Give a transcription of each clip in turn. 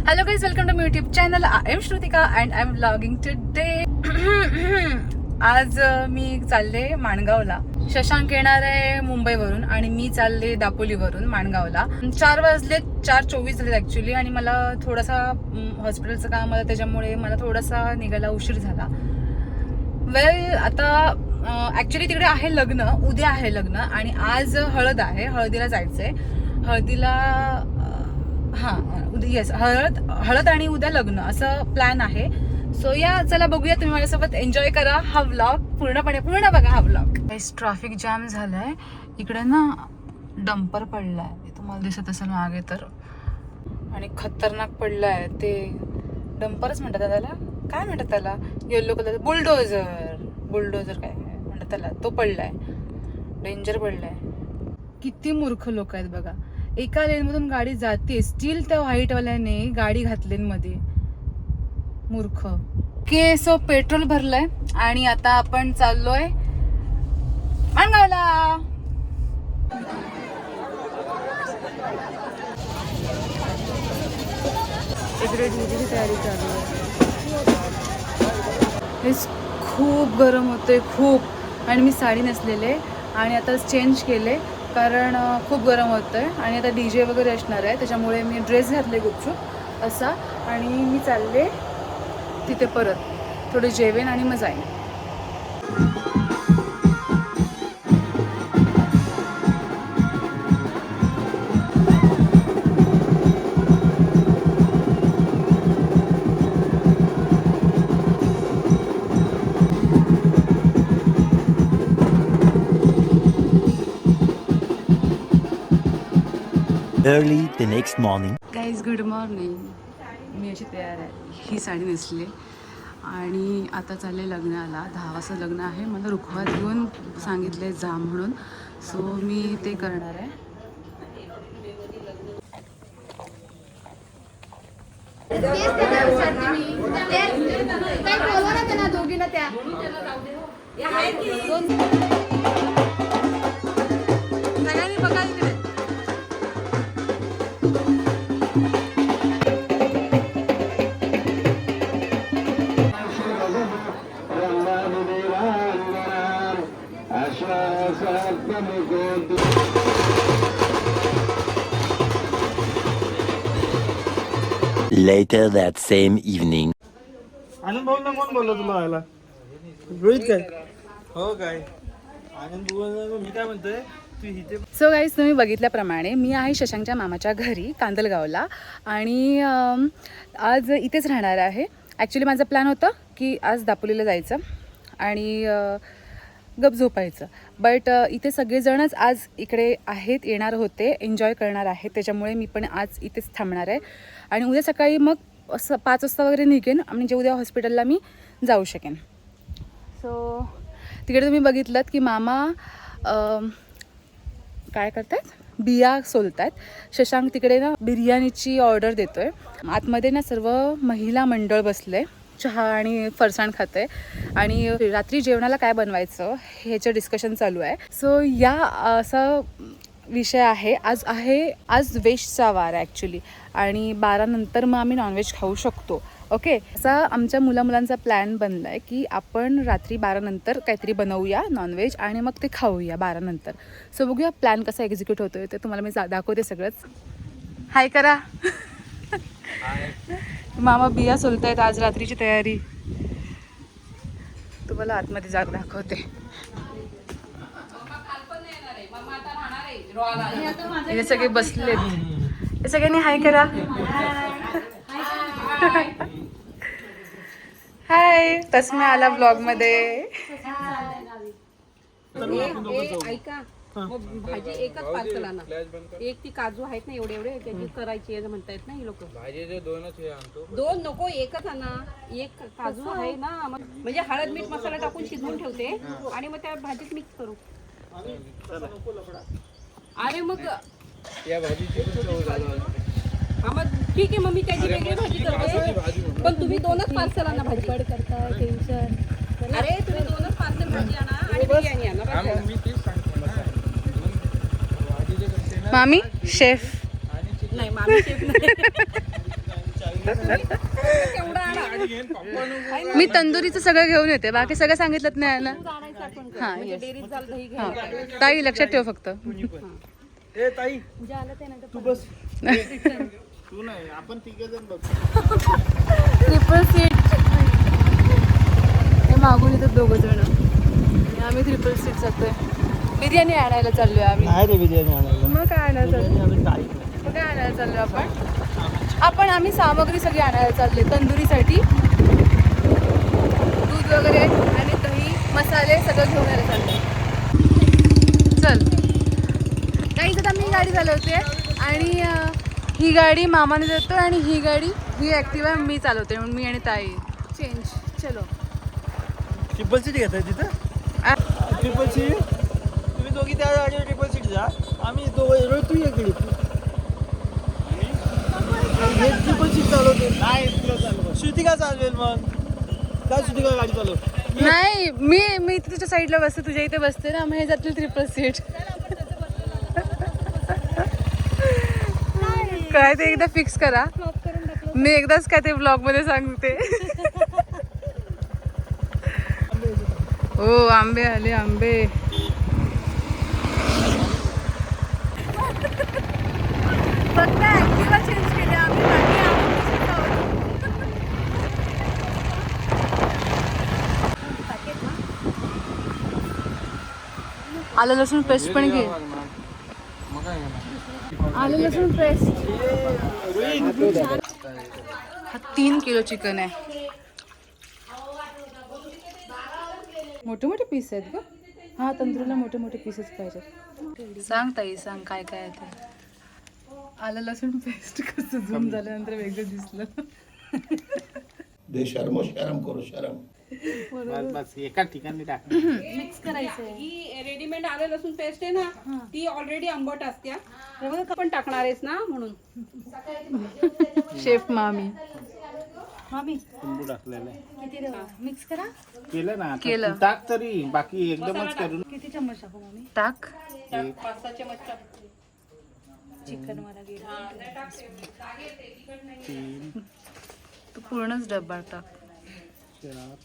Hello guys, welcome to my YouTube channel. I am Shrutika and I am vlogging today. आज मी चालले माणगावला. शशांक येणार आहे मुंबईवरून आणि मी चालले दापोलीवरून माणगावला. 4 वाजले, 4:24 झाले ऍक्च्युली आणि मला थोडासा हॉस्पिटलचं काम आलं त्याच्यामुळे मला थोडासा निघायला उशीर झाला. आता ऍक्च्युली तिकडे आहे लग्न, उद्या आहे लग्न आणि आज हळद आहे. हळदीला जायचंय. हळदीला येस हळद आणि उद्या लग्न असं प्लॅन आहे. सो या चला बघूया, तुम्ही माझ्यासोबत एन्जॉय करा हा व्लॉग. पूर्ण बघा हा व्लॉग. ट्रॅफिक जाम झालाय इकडे ना, डंपर पडलाय तुम्हाला दिसत असेल मागे तर, आणि खतरनाक पडलाय. ते डंपरच म्हणतात त्याला, काय म्हणतात त्याला, येलो कलर बुलडोजर काय म्हणतात त्याला, तो पडलाय, डेंजर पडलाय. किती मूर्ख लोक आहेत बघा. एका लेन मधून गाडी जाते, स्टील त्या व्हाईटवाल्याने गाडी घातली मध्ये, मूर्ख. सो पेट्रोल भरलंय आणि आता आपण चाललोय माणगावला. तयारी चालू आहे. खूप गरम होते खूप, आणि मी साडी नेसलेले आणि आता चेंज केले कारण खूप गरम होतंय आणि आता DJ वगैरे असणार आहे, त्याच्यामुळे मी ड्रेस घातले गुपचूप असा आणि मी चालले तिथे परत थोडं जेवेन आणि मग जाईन. Early the next morning. Guys good morning. मी अशी तयार आहे, ही साडी नेसली आणि आता चालले लग्नाला. 10 वाजता लग्न आहे. मला रुखवत घेऊन सांगितले जा म्हणून, सो मी ते करणार आहे. Later that same evening. आनंद भाऊ ना कोण बोललो तुला आला? रोहित काय? हो काय? आनंद भाऊ मी काय म्हणतोय, तू इथे. सो गाईज, तुम्ही बघितल्याप्रमाणे मी आहे शशांकच्या मामाच्या घरी कांदलगावला आणि आज इथेच राहणार आहे. ॲक्च्युली माझा प्लॅन होता की आज दापोलीला जायचं आणि गप झोपायचं, बट इथे सगळेजणच आज इकडे आहेत, येणार होते, एन्जॉय करणार आहेत, त्याच्यामुळे मी पण आज इथेच थांबणार आहे आणि उद्या सकाळी मग 5 वाजता वगैरे निघेन, म्हणजे उद्या हॉस्पिटलला मी जाऊ शकेन. सो तिकडे तुम्ही बघितलं की मामा काय करतात, बिया सोलतात. शशांक तिकडे ना बिर्याणीची ऑर्डर देतोय. आतमध्ये ना सर्व महिला मंडळ बसले, चहा आणि फरसाण खाते आणि रात्री जेवणाला काय बनवायचं ह्याचं डिस्कशन चालू आहे. सो या असा विषय आहे. आज वेजचा वार आहे ॲक्च्युली आणि 12 नंतर मग आम्ही नॉनव्हेज खाऊ शकतो. ओके, असा आमच्या मुलांचा प्लॅन बनला आहे की आपण रात्री 12 नंतर काहीतरी बनवूया नॉनव्हेज आणि मग ते खाऊया 12 नंतर. सो बघूया प्लॅन कसा एक्झिक्यूट होतोय ते तुम्हाला मी दाखवते सगळंच. हाय करा. मामा बिया सोलतायत, आज रात्रीची तयारी. तुम्हाला आतमध्ये जाग दाखवते. हे सगळे बसलेत, हे सगळ्यांनी हाय करा. हाय, तस्मे आला ब्लॉग मध्ये. ऐका, भाजी एकच पार्सल आणा. एक ती काजू आहेत ना एवढे त्याची करायची म्हणतायत ना ही लोक. भाजी 2 नको, एकच आणा. एक काजू आहे ना, म्हणजे हळद मीठ मसाला टाकून शिजवून ठेवते आणि मग त्या भाजीत मिक्स करू. अरे मग या भाजीची मग ठीक आहे, मग मी त्याची वेगळी भाजी करते, पण तुम्ही 2च पार्सल आणा. भाजी करता टेन्शन. अरे तुम्ही 2च पार्सल भाजी आणा आणि बिर्याणी आणा. मामी शेफ नाही, मामी शेफ नाही. तेवढं आणा. मी तंदुरीचं सगळं घेऊन येते, बाकी सगळं सांगितलं नाही ना. आणायचं आपण हा, म्हणजे yes. डेअरीत जाल दही हा घ्यायला. ताई लक्षात ठेव फक्त. ए ताई जे आलं ते नाही तर तू बस तू नाही, आपण तिघे जण बघ. ट्रिपल सीट हे मागून येतात दोघं जण आणि आम्ही ट्रिपल सीट जातोय. बिर्याणी आणायला चाललोय आम्ही. नाही रे बिर्याणी आणायला. मग काय आणायला चाललोय? आम्ही काही मग काय आणायला चाललोय आपण आम्ही सामग्री सगळी आणायला चाललोय तंदुरीसाठी. दूध वगैरे आणि दही मसाले सगळं घेऊन यायला चाललोय. चल काही आता मी गाडी चालवते आणि ही गाडी मामाने देतो आणि ही ॲक्टिवा मी चालवते म्हणून मी आणि ताई चेंज. चलो ट्रिपल सीट घेताय तिथं. ट्रिपल सीट तुम्ही दोघी त्या गाडीवर ट्रिपल सीट जा. आम्ही दोघं तू इकडे हे ट्रिपल सीट चालवते. नाही श्रुतिका चालवेल मग. काय श्रुतिका गाडी चालव. नाही मी तुझ्या साईडला बसते, तुझ्या इथे बसते ना, मग हे जातील ट्रिपल सीट. काय ते एकदा फिक्स करा. मी एकदाच काय ते ब्लॉग मध्ये सांगते. हो आंबे आले आंबे. फक्त ऍक्टिवा चेंज केली आम्ही, बाकी आलं लसूण पेस्ट पण घे. आलं लसूण पेस्ट. हा 3 किलो चिकन आहे. मोठे मोठे पीस आहेत ग. हा तंदुरीला मोठे मोठे पीसच पाहिजेत. सांग ताई सांग काय काय आहे ते. आलं लसूण पेस्ट कसं झूम झाल्यानंतर वेगळं दिसलं. दे शर्म शरम करो शरम. बस एका ठिकाणी टाक. मिक्स करायचं. ही रेडीमेड आलं लसूण पेस्ट आहे ना, ती ऑलरेडी आंबट असते. पण टाकणार आहेस ना म्हणून. शेफ मामी. लिंबू टाकलेलं आहे. मिक्स करा. केलं ना आता. केलं. तू टाक तरी, बाकी एकदमच करून. किती चम्मच टाकू मामी? टाक. 5-6 चमच टाक. चिकन मला तीन, तू पूर्णच डब्बा टाक. 4.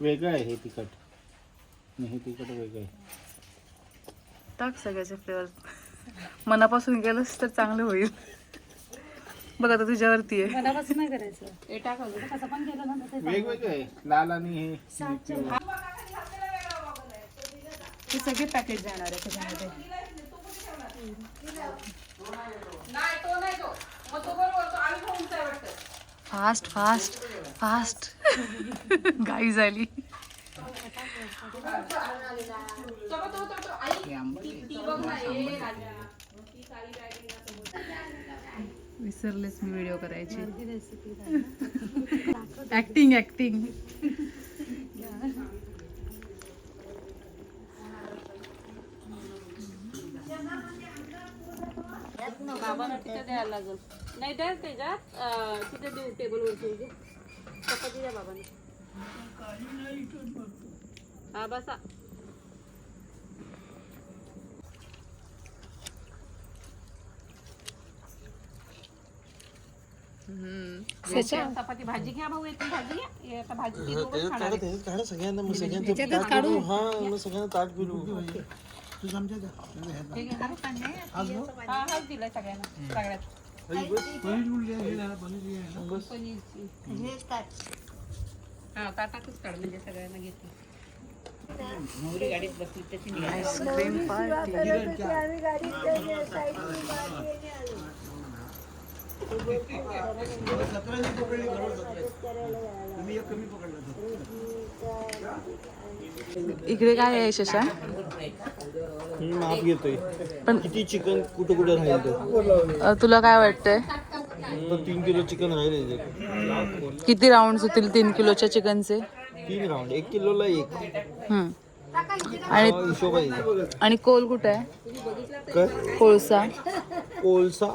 वेगळं आहे हे तिखट. आणि हे तिखट वेगळं आहे. टाक सगळ्याचे फ्लेवर. मनापासून गेलंस तर चांगलं होईल. बघ आता तुझ्यावरती आहे. मनापासून नाही करायचं. हे टाकायचं कसं पण केलं ना तसं. वेगवेगळं आहे. लाल आणि हे हे सगळे पॅकेज जाणार आहे त्याच्यामध्ये. नाही तो नाही तो. मग तो बरोबर तो आम्ही खाऊन काय वाटतं. Fast fast fast. गाई झाली. विसरलेच मी व्हिडिओ करायची. ऍक्टिंग. बाबांना तिथे द्यायला लागेल. नाही द्या त्याच्यात तिथे देऊ टेबलवरती. चपाती द्या बाबांना. हा बसा. चपाती भाजी घ्या भाऊ. एक भाजी घ्या. हे आता भाजी ती दोघंच खाणार आहेत. काढा सगळ्यांना. मग सगळ्यांना ताट पिलू. हा मग सगळ्यांना ताट पिलू. तू समजा हे घे. हा हाच दिलाय सगळ्यांना. सगळ्यात पनीरची. हा ताटातच काढ म्हणजे सगळ्यांना घेते. गाडीत बसली त्याची आईस्क्रीम पार्टी. इकडे काय आहे शशा? मी माप घेतोय. पण किती चिकन कुठं कुठं राहिलं. तुला काय वाटतंय 3 किलो चिकन राहिले. किती राऊंड होतील 3 किलोच्या चिकनचे? 3 राऊंड. 1 किलोला 1. आणि हिशोब आहे. आणि कोल कुठे आहे? काय कोळसा. कोळसा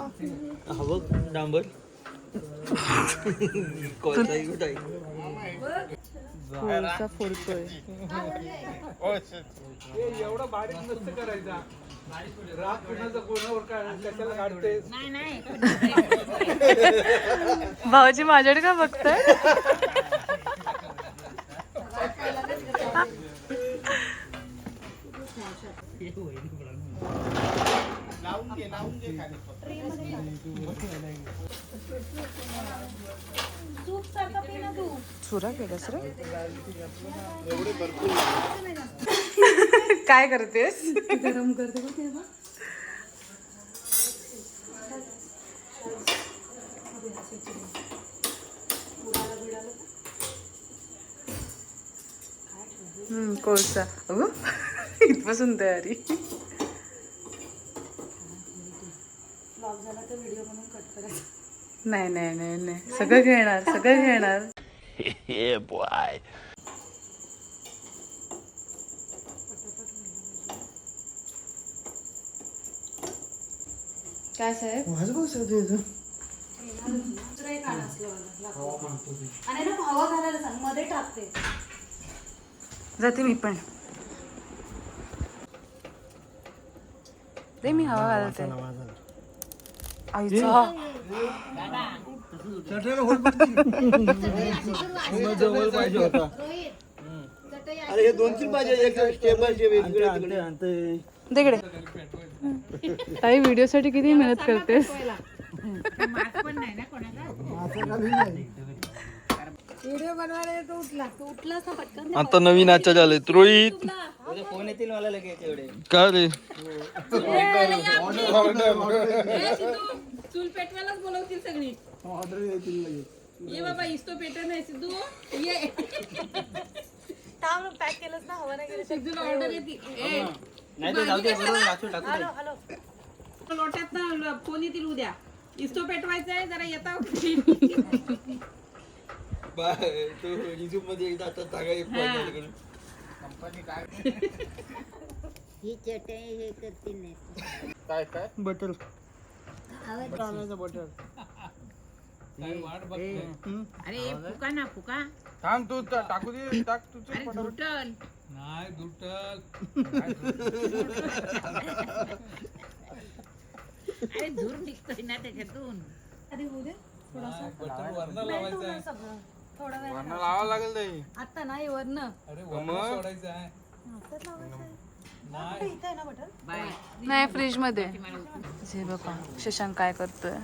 हवं डांबर कोळसा फोडतोय. एवढा बारीक नसतं करायचा. राग कुणाचा कोणावर कशाला काढते. भाऊजी माझ्याकडे का बघताय? चुरा केलास रे? काय करतेस? गरम करते का तेव्हा? कोळसा. अगं इथपासून तयारी. नाही नाही नाही नाही, सगळं घेणार, सगळं घेणार. Yeah, boy. काय साहेब? माझं बघ सध्या आणि ना हवा घालायला सांग, मध्ये टाकते. जाते मी पण. दे मी हवा घालते. आईचा जवळ पाहिजे होता. अरे हे 2-3 पाहिजे, एक स्टेप बाय स्टेप इकडे. तिकडे ताई व्हिडिओ साठी किती मेहनत करतेस. व्हिडिओ बनवायला तो उठलास ना पटकन. आता नवीन आजच्या झाले रोहित. फोन येतील मला लगेच एवढे. काय रे चूल पेटवायलाच बोलवतील सगळी. ये बाबा इस्तो पेटर नाही सिद्धू ये. पॅक केलंस ना, हवा नाही गेली. सिद्धूला ऑर्डर येते. नाही तर जाऊ दे, बरोबर वाचून टाकू दे. लोट्यात ना फोन येतील उद्या. इस्तो पेटवायचा आहे जरा येता. युट्यूब मध्ये एकदा आता ही चटई हे करते नाही. काय काय बटर कांद्याचं बटर. अरे फुका ना फुका. थांब तू टाकू दे, टाक तू. अरे धुटल. नाही दुटल. अरे धूर निघतोय ना त्याच्यातून. आधी होऊ दे थोडासा. वरनं लावायचं सगळं थोडा वेळ. वरनं लावावं लागेल ताई. आता नाही वरनं. अरे वरनं सोडायचं आहे. आताच लावायचं आहे. कुठे इथं आहे ना बटर? बाय. नाही फ्रीज मध्ये. जे बघा शशांक काय करतोय.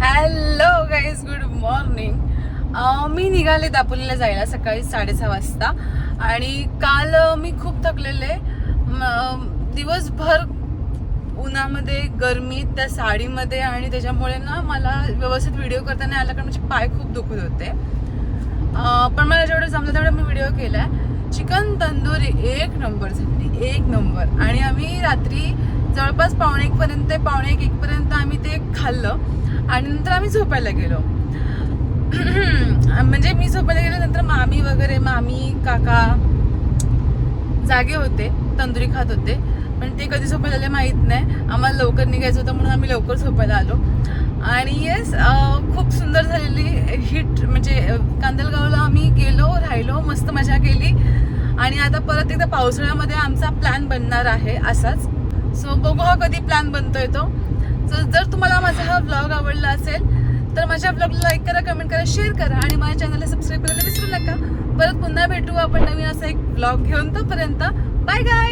Hello guys, good morning. मी निघाले दापोलीला जायला सकाळी 6:30 वाजता. आणि काल मी खूप थकलेले. दिवसभर उन्हामध्ये, गरमीत, त्या साडीमध्ये, आणि त्याच्यामुळे ना मला व्यवस्थित व्हिडिओ करता नाही आला, कारण माझे पाय खूप दुखत होते. पण मला जेवढं जमलं तेवढं मी व्हिडिओ केला. चिकन तंदुरी 1 नंबर झाली, 1 नंबर. आणि आम्ही रात्री जवळपास 1:45 पर्यंत आम्ही ते खाल्लं. आणि नंतर आम्ही झोपायला गेलो. म्हणजे मी झोपायला गेलो, नंतर मामी काका जागे होते, तंदुरी खात होते. पण ते कधी झोपायला आले माहीत नाही. आम्हाला लवकर निघायचं होतं म्हणून आम्ही लवकर झोपायला आलो. आणि येस, खूप सुंदर झालेली हिट. म्हणजे कांदलगावला आम्ही गेलो, राहिलो, मस्त मजा केली. आणि आता परत एकदा पावसाळ्यामध्ये आमचा प्लॅन बनणार आहे असाच. सो बघू हा कधी प्लॅन बनतोय तो. सो जर तुम्हाला माझा हा व्लॉग आवडला असेल तर माझ्या व्लॉगला लाईक करा, कमेंट करा, शेअर करा, आणि माझ्या चॅनलला सबस्क्राईब करायला विसरू नका. परत पुन्हा भेटू आपण नवीन असा एक व्लॉग घेऊन. तोपर्यंत बाय गाय.